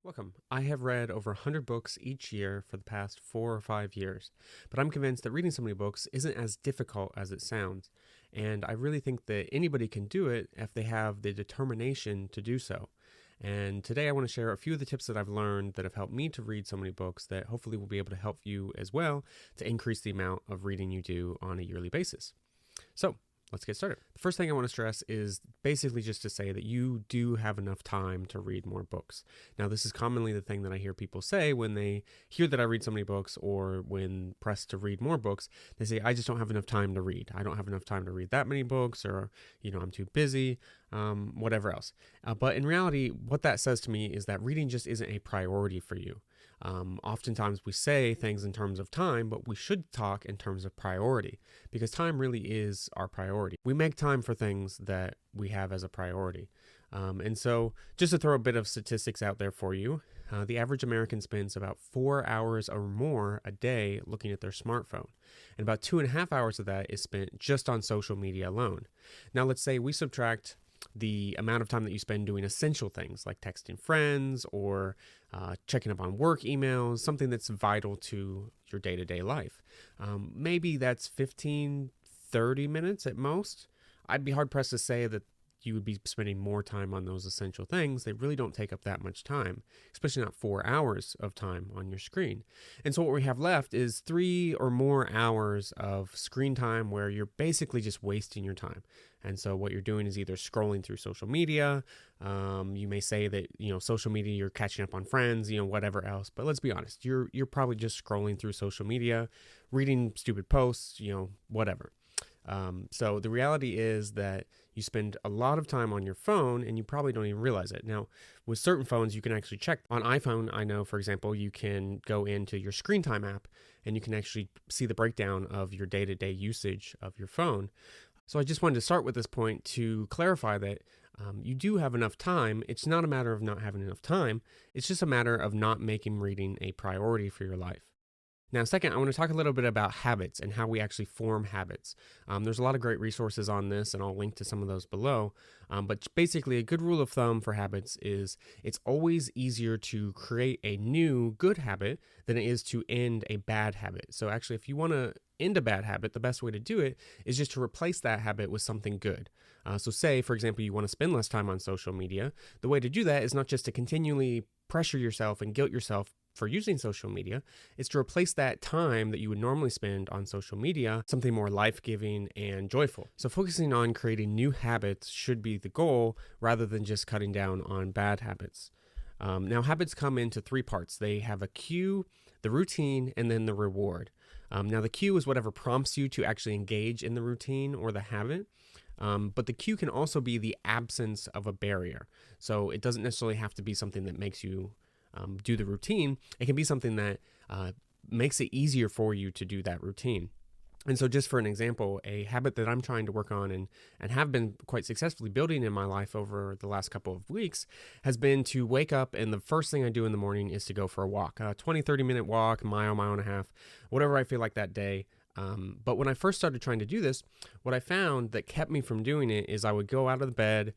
Welcome. I have read over 100 books each year for the past 4 or 5 years, but I'm convinced that reading so many books isn't as difficult as it sounds. And I really think that anybody can do it if they have the determination to do so. And today I want to share a few of the tips that I've learned that have helped me to read so many books that hopefully will be able to help you as well to increase the amount of reading you do on a yearly basis. So, let's get started. The first thing I want to stress is basically just to say that you do have enough time to read more books. Now, this is commonly the thing that I hear people say when they hear that I read so many books or when pressed to read more books. They say, I just don't have enough time to read. I don't have enough time to read that many books, or, I'm too busy, whatever else. But in reality, what that says to me is that reading just isn't a priority for you. Oftentimes we say things in terms of time, but we should talk in terms of priority because time really is our priority. We make time for things that we have as a priority. And so just to throw a bit of statistics out there for you, the average American spends about 4 hours or more a day looking at their smartphone. And about 2.5 hours of that is spent just on social media alone. Now, let's say we subtract the amount of time that you spend doing essential things like texting friends or checking up on work emails, something that's vital to your day-to-day life. Maybe that's 15, 30 minutes at most. I'd be hard-pressed to say that you would be spending more time on those essential things. They really don't take up that much time, especially not 4 hours of time on your screen. And so what we have left is 3 or more hours of screen time where you're basically just wasting your time. And so what you're doing is either scrolling through social media. You may say that, social media, you're catching up on friends, whatever else. But let's be honest, you're probably just scrolling through social media, reading stupid posts, whatever. So the reality is that you spend a lot of time on your phone and you probably don't even realize it. Now, with certain phones, you can actually check. On iPhone, I know, for example, you can go into your screen time app and you can actually see the breakdown of your day-to-day usage of your phone. So I just wanted to start with this point to clarify that you do have enough time. It's not a matter of not having enough time. It's just a matter of not making reading a priority for your life. Now, second, I want to talk a little bit about habits and how we actually form habits. There's a lot of great resources on this, and I'll link to some of those below. But basically, a good rule of thumb for habits is it's always easier to create a new good habit than it is to end a bad habit. So actually, if you want to end a bad habit, the best way to do it is just to replace that habit with something good. So say, for example, you want to spend less time on social media. The way to do that is not just to continually pressure yourself and guilt yourself for using social media. It's to replace that time that you would normally spend on social media, something more life-giving and joyful. So focusing on creating new habits should be the goal rather than just cutting down on bad habits. Now, habits come into 3 parts. They have a cue, the routine, and then the reward. Now, the cue is whatever prompts you to actually engage in the routine or the habit. But the cue can also be the absence of a barrier. So it doesn't necessarily have to be something that makes you do the routine. It can be something that makes it easier for you to do that routine. And so just for an example, a habit that I'm trying to work on and have been quite successfully building in my life over the last couple of weeks has been to wake up, and the first thing I do in the morning is to go for a walk, a 20, 30-minute walk, mile and a half, whatever I feel like that day. But when I first started trying to do this, what I found that kept me from doing it is I would go out of the bed,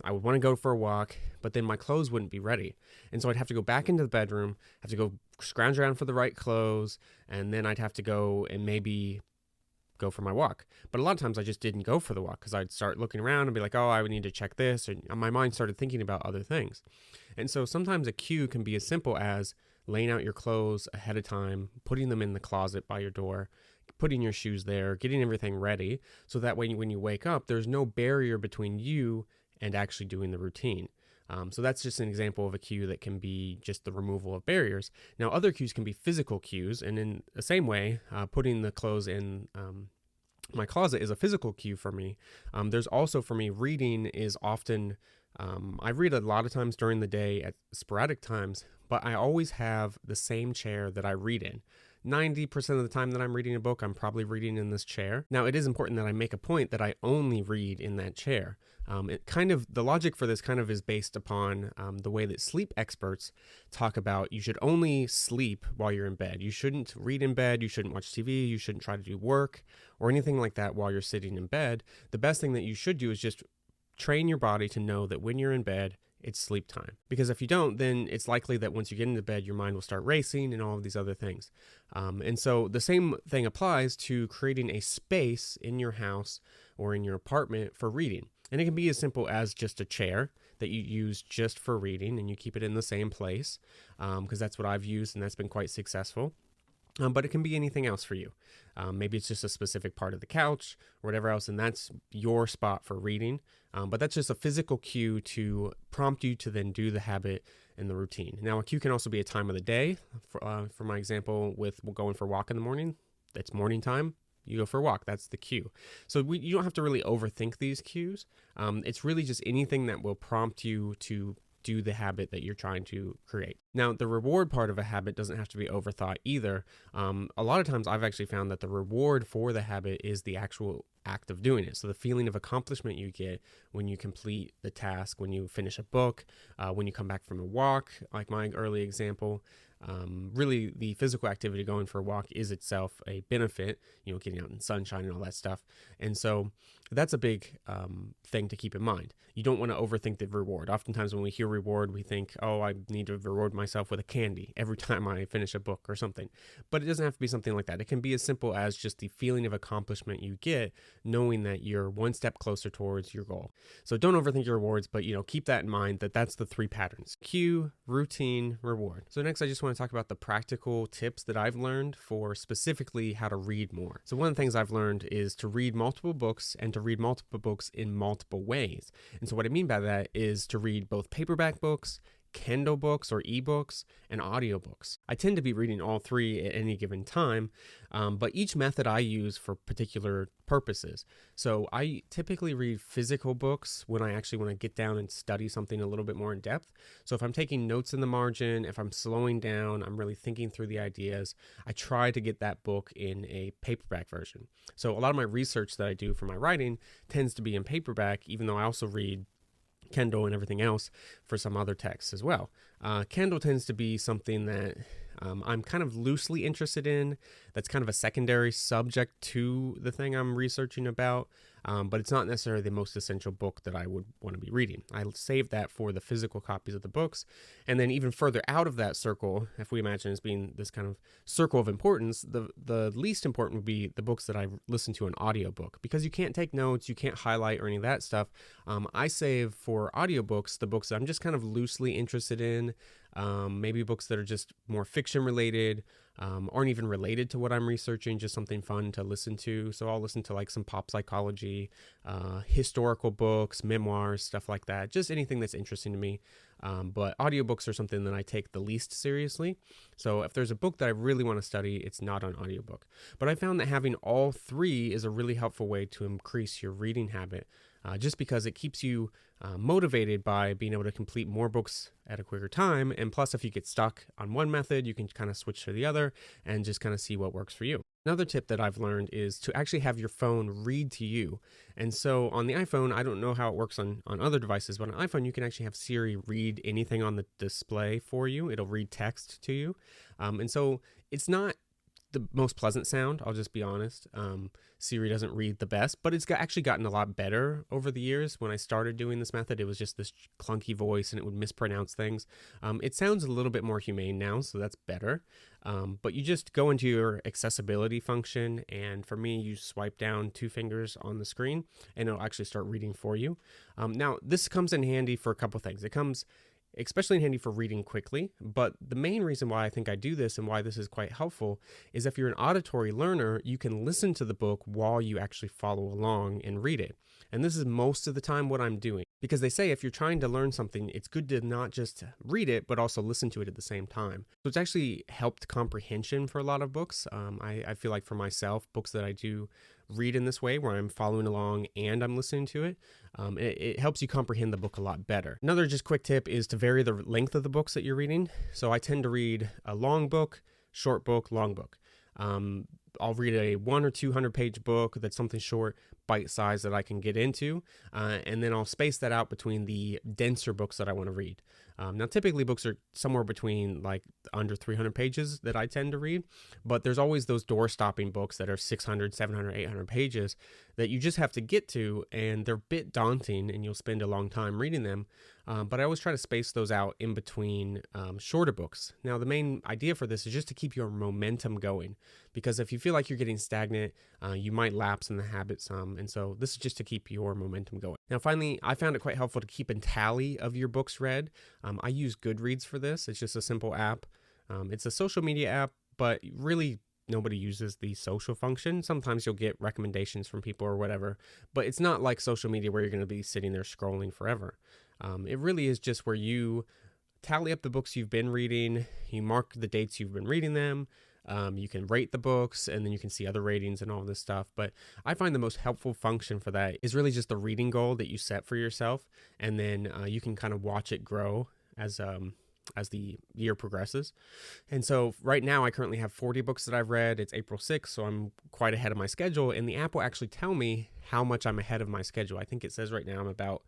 I would want to go for a walk, but then my clothes wouldn't be ready. And so I'd have to go back into the bedroom, have to go scrounge around for the right clothes, and then I'd have to go and maybe go for my walk. But a lot of times I just didn't go for the walk because I'd start looking around and be like, oh, I would need to check this. And my mind started thinking about other things. And so sometimes a cue can be as simple as laying out your clothes ahead of time, putting them in the closet by your door, putting your shoes there, getting everything ready. So that way, when you wake up, there's no barrier between you and actually doing the routine. So that's just an example of a cue that can be just the removal of barriers. Now, other cues can be physical cues. And in the same way, putting the clothes in my closet is a physical cue for me. There's also, for me, reading is often, I read a lot of times during the day at sporadic times, but I always have the same chair that I read in. 90% of the time that I'm reading a book, I'm probably reading in this chair. Now, it is important that I make a point that I only read in that chair. The logic for this kind of is based upon the way that sleep experts talk about you should only sleep while you're in bed. You shouldn't read in bed, you shouldn't watch TV, you shouldn't try to do work or anything like that while you're sitting in bed. The best thing that you should do is just train your body to know that when you're in bed, it's sleep time. Because if you don't, then it's likely that once you get into bed, your mind will start racing and all of these other things. And so the same thing applies to creating a space in your house or in your apartment for reading. And it can be as simple as just a chair that you use just for reading, and you keep it in the same place, because that's what I've used and that's been quite successful. But it can be anything else for you. Maybe it's just a specific part of the couch or whatever else, and that's your spot for reading. But that's just a physical cue to prompt you to then do the habit and the routine. Now, a cue can also be a time of the day. For my example, with going for a walk in the morning, it's morning time. You go for a walk. That's the cue. So you don't have to really overthink these cues. It's really just anything that will prompt you to do the habit that you're trying to create. Now, the reward part of a habit doesn't have to be overthought either. A lot of times I've actually found that the reward for the habit is the actual act of doing it. So the feeling of accomplishment you get when you complete the task, when you finish a book, when you come back from a walk, like my early example. Really, the physical activity, going for a walk, is itself a benefit, getting out in sunshine and all that stuff. And so that's a big thing to keep in mind. You don't want to overthink the reward. Oftentimes when we hear reward, we think, oh, I need to reward myself with a candy every time I finish a book or something. But it doesn't have to be something like that. It can be as simple as just the feeling of accomplishment you get knowing that you're one step closer towards your goal. So don't overthink your rewards, but keep that in mind, that that's the 3 patterns: cue, routine, reward. So next, I just want to talk about the practical tips that I've learned for specifically how to read more. So one of the things I've learned is to read multiple books, and to read multiple books in multiple ways. And so what I mean by that is to read both paperback books, Kindle books or ebooks, and audiobooks. I tend to be reading all 3 at any given time, but each method I use for particular purposes. So I typically read physical books when I actually want to get down and study something a little bit more in depth. So if I'm taking notes in the margin, if I'm slowing down, I'm really thinking through the ideas, I try to get that book in a paperback version. So a lot of my research that I do for my writing tends to be in paperback, even though I also read Kindle and everything else for some other texts as well. Kindle tends to be something that I'm kind of loosely interested in. That's kind of a secondary subject to the thing I'm researching about, but it's not necessarily the most essential book that I would want to be reading. I save that for the physical copies of the books. And then even further out of that circle, if we imagine as being this kind of circle of importance, the least important would be the books that I listen to an audiobook, because you can't take notes, you can't highlight or any of that stuff. I save for audiobooks the books that I'm just kind of loosely interested in, maybe books that are just more fiction related, aren't even related to what I'm researching, just something fun to listen to. So I'll listen to like some pop psychology, historical books, memoirs, stuff like that, just anything that's interesting to me. But audiobooks are something that I take the least seriously. So if there's a book that I really want to study, it's not on audiobook. But I found that having all 3 is a really helpful way to increase your reading habit, just because it keeps you motivated by being able to complete more books at a quicker time. And plus, if you get stuck on one method, you can kind of switch to the other and just kind of see what works for you. Another tip that I've learned is to actually have your phone read to you. And so on the iPhone, I don't know how it works on other devices, but on iPhone, you can actually have Siri read anything on the display for you. It'll read text to you. And so it's not the most pleasant sound, I'll just be honest. Siri doesn't read the best, but it's actually gotten a lot better over the years. When I started doing this method, it was just this clunky voice and it would mispronounce things. It sounds a little bit more humane now, so that's better. But you just go into your accessibility function, and for me, you swipe down 2 fingers on the screen and it'll actually start reading for you. Now, this comes in handy for a couple things. It comes especially handy for reading quickly, but the main reason why I think I do this and why this is quite helpful is if you're an auditory learner, you can listen to the book while you actually follow along and read it. And this is most of the time what I'm doing, because they say if you're trying to learn something, it's good to not just read it, but also listen to it at the same time. So it's actually helped comprehension for a lot of books. I feel like for myself, books that I do read in this way, where I'm following along and I'm listening to it, it helps you comprehend the book a lot better. Another just quick tip is to vary the length of the books that you're reading. So I tend to read a long book, short book, long book. I'll read a 100 or 200 page book that's something short, bite size that I can get into, and then I'll space that out between the denser books that I want to read. Now, typically books are somewhere between like under 300 pages that I tend to read, but there's always those door-stopping books that are 600, 700, 800 pages that you just have to get to, and they're a bit daunting, and you'll spend a long time reading them. But I always try to space those out in between shorter books. Now, the main idea for this is just to keep your momentum going, because if you feel like you're getting stagnant, you might lapse in the habit some. And so this is just to keep your momentum going. Now, finally, I found it quite helpful to keep a tally of your books read. I use Goodreads for this. It's just a simple app. It's a social media app, but really nobody uses the social function. Sometimes you'll get recommendations from people or whatever, but it's not like social media where you're going to be sitting there scrolling forever. It really is just where you tally up the books you've been reading, you mark the dates you've been reading them, you can rate the books, and then you can see other ratings and all this stuff. But I find the most helpful function for that is really just the reading goal that you set for yourself, and then you can kind of watch it grow as the year progresses. And so right now I currently have 40 books that I've read. It's April 6th, so I'm quite ahead of my schedule, and the app will actually tell me how much I'm ahead of my schedule. I think it says right now I'm about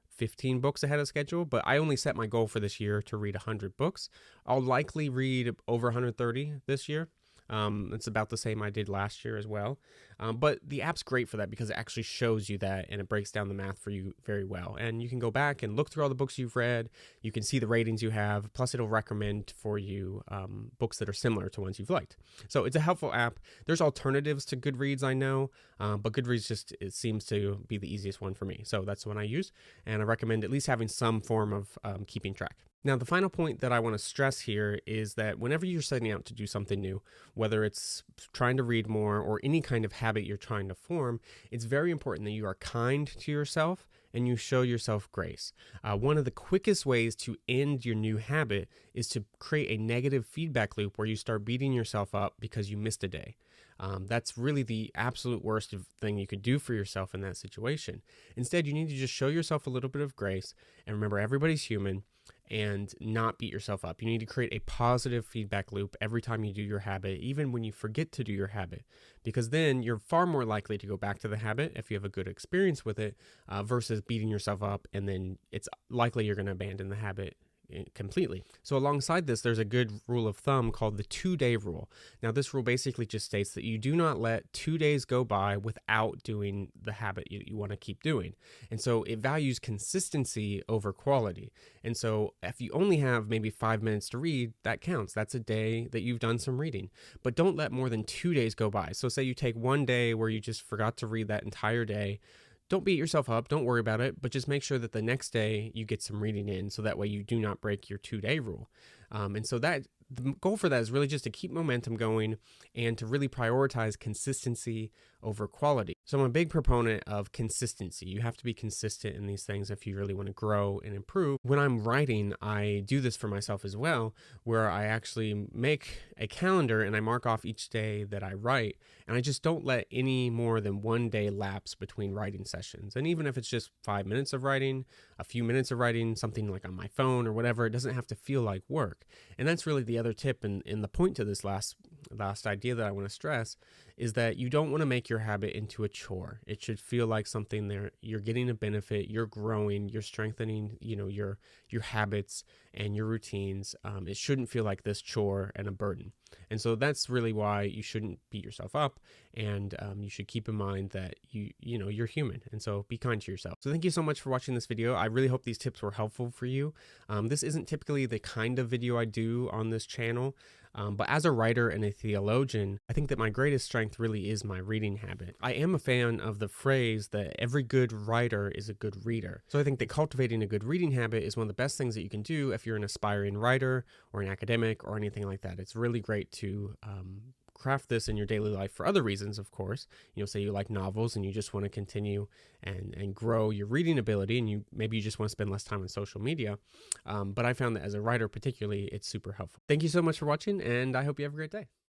15 books ahead of schedule, but I only set my goal for this year to read 100 books. I'll likely read over 130 this year. It's about the same I did last year as well. But the app's great for that because it actually shows you that, and it breaks down the math for you very well. And you can go back and look through all the books you've read. You can see the ratings you have. Plus, it'll recommend for you books that are similar to ones you've liked. So it's a helpful app. There's alternatives to Goodreads, I know, but Goodreads it seems to be the easiest one for me. So that's the one I use, and I recommend at least having some form of keeping track. Now, the final point that I want to stress here is that whenever you're setting out to do something new, whether it's trying to read more or any kind of habit you're trying to form, it's very important that you are kind to yourself and you show yourself grace. One of the quickest ways to end your new habit is to create a negative feedback loop where you start beating yourself up because you missed a day. That's really the absolute worst thing you could do for yourself in that situation. Instead, you need to just show yourself a little bit of grace and remember everybody's human, and not beat yourself up. You need to create a positive feedback loop every time you do your habit, even when you forget to do your habit, because then you're far more likely to go back to the habit if you have a good experience with it versus beating yourself up, and then it's likely you're going to abandon the habit completely. So alongside this, there's a good rule of thumb called the 2-day rule. Now, this rule basically just states that you do not let 2 days go by without doing the habit you want to keep doing. And so it values consistency over quality. And so if you only have maybe 5 minutes to read, that counts. That's a day that you've done some reading. But don't let more than 2 days go by. So say you take one day where you just forgot to read that entire day. Don't beat yourself up. Don't worry about it, but just make sure that the next day you get some reading in, so that way you do not break your 2-day rule. And so that the goal for that is really just to keep momentum going and to really prioritize consistency over quality. So I'm a big proponent of consistency. You have to be consistent in these things if you really want to grow and improve. When I'm writing, I do this for myself as well, where I actually make a calendar and I mark off each day that I write, and I just don't let any more than 1 day lapse between writing sessions. And even if it's just 5 minutes of writing, a few minutes of writing, something like on my phone or whatever, it doesn't have to feel like work. And that's really the other tip, and the point to this last idea that I want to stress is that you don't want to make your habit into a chore. It should feel like something there you're getting a benefit, you're growing, you're strengthening, your habits and your routines. It shouldn't feel like this chore and a burden. And so that's really why you shouldn't beat yourself up, and you should keep in mind that you're human, and so be kind to yourself. So thank you so much for watching this video. I really hope these tips were helpful for you. This isn't typically the kind of video I do on this channel, but as a writer and a theologian, I think that my greatest strength really is my reading habit. I am a fan of the phrase that every good writer is a good reader. So I think that cultivating a good reading habit is one of the best things that you can do if you're an aspiring writer or an academic or anything like that. It's really great to craft this in your daily life for other reasons, of course. Say you like novels and you just want to continue and grow your reading ability, and maybe you just want to spend less time on social media. But I found that as a writer particularly, it's super helpful. Thank you so much for watching, and I hope you have a great day.